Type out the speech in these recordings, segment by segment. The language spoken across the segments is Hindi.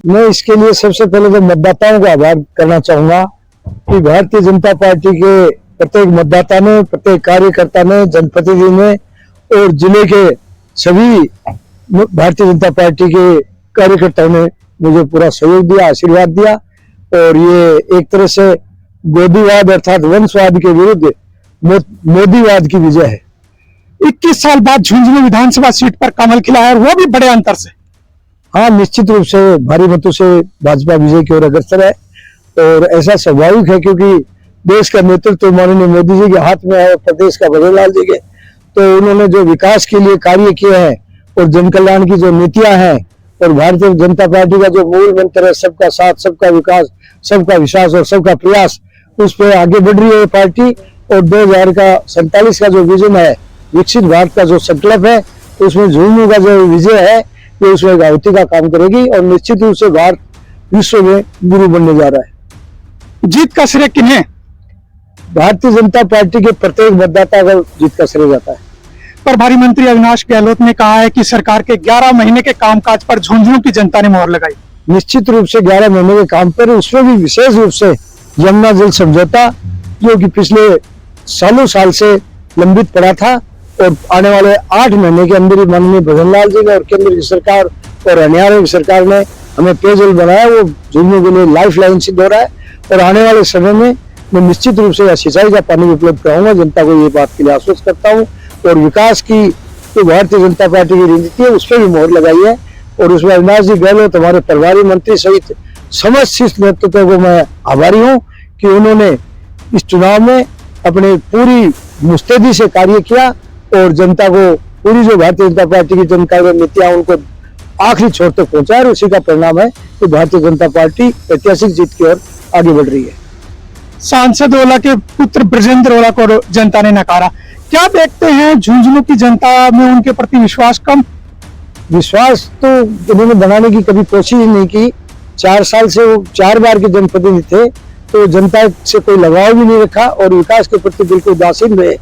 मैं इसके लिए सबसे पहले तो मतदाताओं का आभार करना चाहूंगा कि भारतीय जनता पार्टी के प्रत्येक मतदाता ने, प्रत्येक कार्यकर्ता ने, जनप्रतिनिधि ने और जिले के सभी भारतीय जनता पार्टी के कार्यकर्ताओं ने मुझे पूरा सहयोग दिया, आशीर्वाद दिया। और ये एक तरह से गोदीवाद अर्थात वंशवाद के विरुद्ध मोदीवाद की विजय है। 21 साल बाद झुंझुनू विधानसभा सीट पर कमल खिला है और वो भी बड़े अंतर से। हाँ, निश्चित रूप से भारी मतों से भाजपा विजय की ओर अग्रसर है और ऐसा स्वाभाविक है क्योंकि देश का नेतृत्व माननीय मोदी जी के हाथ में है और प्रदेश का भगवलाल जी के। तो उन्होंने जो विकास के लिए कार्य किए हैं और जन कल्याण की जो नीतियां हैं और भारतीय जनता पार्टी का जो मूल मंत्र है सबका साथ, सबका विकास, सबका विश्वास और सबका प्रयास, उस पर आगे बढ़ रही है पार्टी। और 2047 का जो विजन है, विकसित भारत का जो संकल्प है, उसमें झुंझुनू का जो विजय है ये उसमें गावती का काम करेगी और निश्चित रूप से भारत विश्व में गुरु बनने जा रहा है। जीत का श्रेय किन्हें? भारतीय जनता पार्टी के प्रत्येक मतदाता को जीत का श्रेय जाता है। प्रभारी मंत्री अविनाश गहलोत ने कहा है कि सरकार के 11 महीने के कामकाज पर झुंझुनू की जनता ने मोहर लगाई। निश्चित रूप से 11 महीने के काम पर, उसमें भी विशेष रूप से यमुना जल समझौता जो कि पिछले साल से लंबित पड़ा था और आने वाले 8 महीने के अंदर ही माननीय भगवलाल जी ने और केंद्र की सरकार और हरियाणा की सरकार ने हमें पेयजल बनाया, वो झुंझुनू के लिए लाइफ लाइन सिद्ध हो रहा है। और आने वाले समय में मैं निश्चित रूप से सिंचाई का पानी उपलब्ध कराऊंगा, जनता को ये बात के लिए आश्वस्त करता हूँ। और विकास की जो भारतीय जनता पार्टी की रणनीति है उस पर भी मोहर लगाई है और उसमें अविनाश जी गहलोत हमारे प्रभारी मंत्री सहित समस्त शीर्ष नेतृत्व को मैं आभारी हूँ कि उन्होंने इस चुनाव में अपने पूरी मुस्तैदी से कार्य किया और जनता को पूरी जो भारतीय जनता पार्टी की जन कल्याण नीतियां उनको आखिरी छोर तक पहुंचा है। उसी का परिणाम है कि भारतीय जनता पार्टी ऐतिहासिक जीत की ओर आगे बढ़ रही है। सांसद ओला के पुत्र ब्रजेंद्र ओला को जनता ने नकारा। क्या देखते हैं झुंझुनू की जनता में उनके प्रति विश्वास कम? विश्वास तो उन्होंने बनाने की कभी कोशिश नहीं की। 4 साल से वो 4 बार के जनप्रतिनिधि थे तो जनता से कोई लगाव भी नहीं रखा और विकास के प्रति बिल्कुल उदासीन रहे।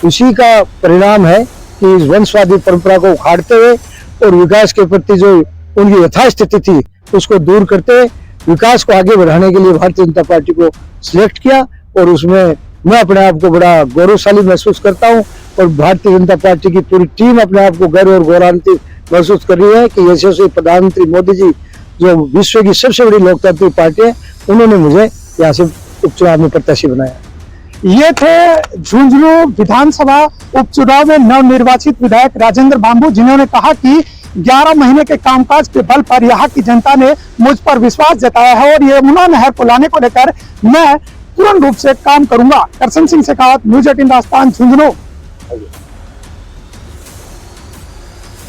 उसी का परिणाम है कि इस वंशवादी परंपरा को उखाड़ते हुए और विकास के प्रति जो उनकी यथास्थिति थी उसको दूर करते हुए विकास को आगे बढ़ाने के लिए भारतीय जनता पार्टी को सिलेक्ट किया। और उसमें मैं अपने आप को बड़ा गौरवशाली महसूस करता हूं और भारतीय जनता पार्टी की पूरी टीम अपने आप को गर्व और गौरवान्वित महसूस कर रही है कि यशस्वी प्रधानमंत्री मोदी जी जो विश्व की सबसे बड़ी लोकतांत्रिक पार्टी है, उन्होंने मुझे यहाँ से उपचुनाव में प्रत्याशी बनाया। ये थे झुंझुनू विधानसभा उपचुनाव में नवनिर्वाचित विधायक राजेंद्र बांबू, जिन्होंने कहा कि 11 महीने के कामकाज के बल पर यहाँ की जनता ने मुझ पर विश्वास जताया है और यमुना नहर को लाने को लेकर मैं पूर्ण रूप से काम करूंगा। करसन सिंह शेखावत, न्यूज़ 18 राजस्थान, झुंझुनू।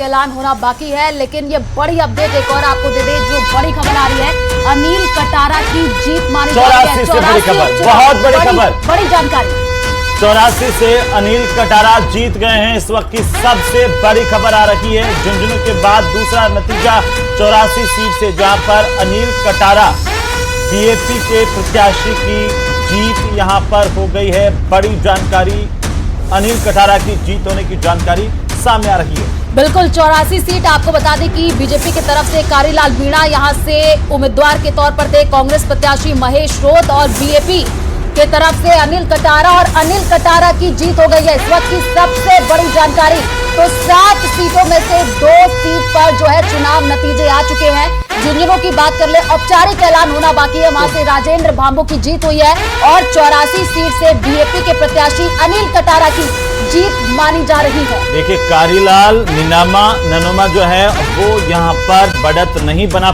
ऐलान होना बाकी है, लेकिन ये बड़ी अपडेट एक और आपको दे दे, जो बड़ी खबर आ रही है, अनिल कटारा की जीत मानी जा रही है। 84 बहुत बड़ी खबर, बड़ी जानकारी। 84 से अनिल कटारा जीत गए हैं। इस वक्त की सबसे बड़ी खबर आ रही है। झुंझुनू के बाद दूसरा नतीजा 84 सीट से, जहां पर अनिल कटारा बीएपी के प्रत्याशी की जीत यहां पर हो गई है। बड़ी जानकारी, अनिल कटारा की जीत होने की जानकारी सामने आ रही है। बिल्कुल, 84 सीट आपको बता दें कि बीजेपी की तरफ से कारीलाल मीणा यहां से उम्मीदवार के तौर पर थे। कांग्रेस प्रत्याशी महेश रोत और बीएपी के तरफ से अनिल कटारा, और अनिल कटारा की जीत हो गई है। इस वक्त की सबसे बड़ी जानकारी, तो 7 सीटों में से 2 सीट पर जो है चुनाव नतीजे आ चुके हैं। झुंझुनू की बात कर ले, औपचारिक ऐलान होना बाकी है। वहां से राजेंद्र बांबू की जीत हुई है और 84 सीट से बीएपी के प्रत्याशी अनिल कटारा की जीत मानी जा रही है। देखिए, कारीलाल नीनामा ननोमा जो है वो यहाँ पर बढ़त नहीं बना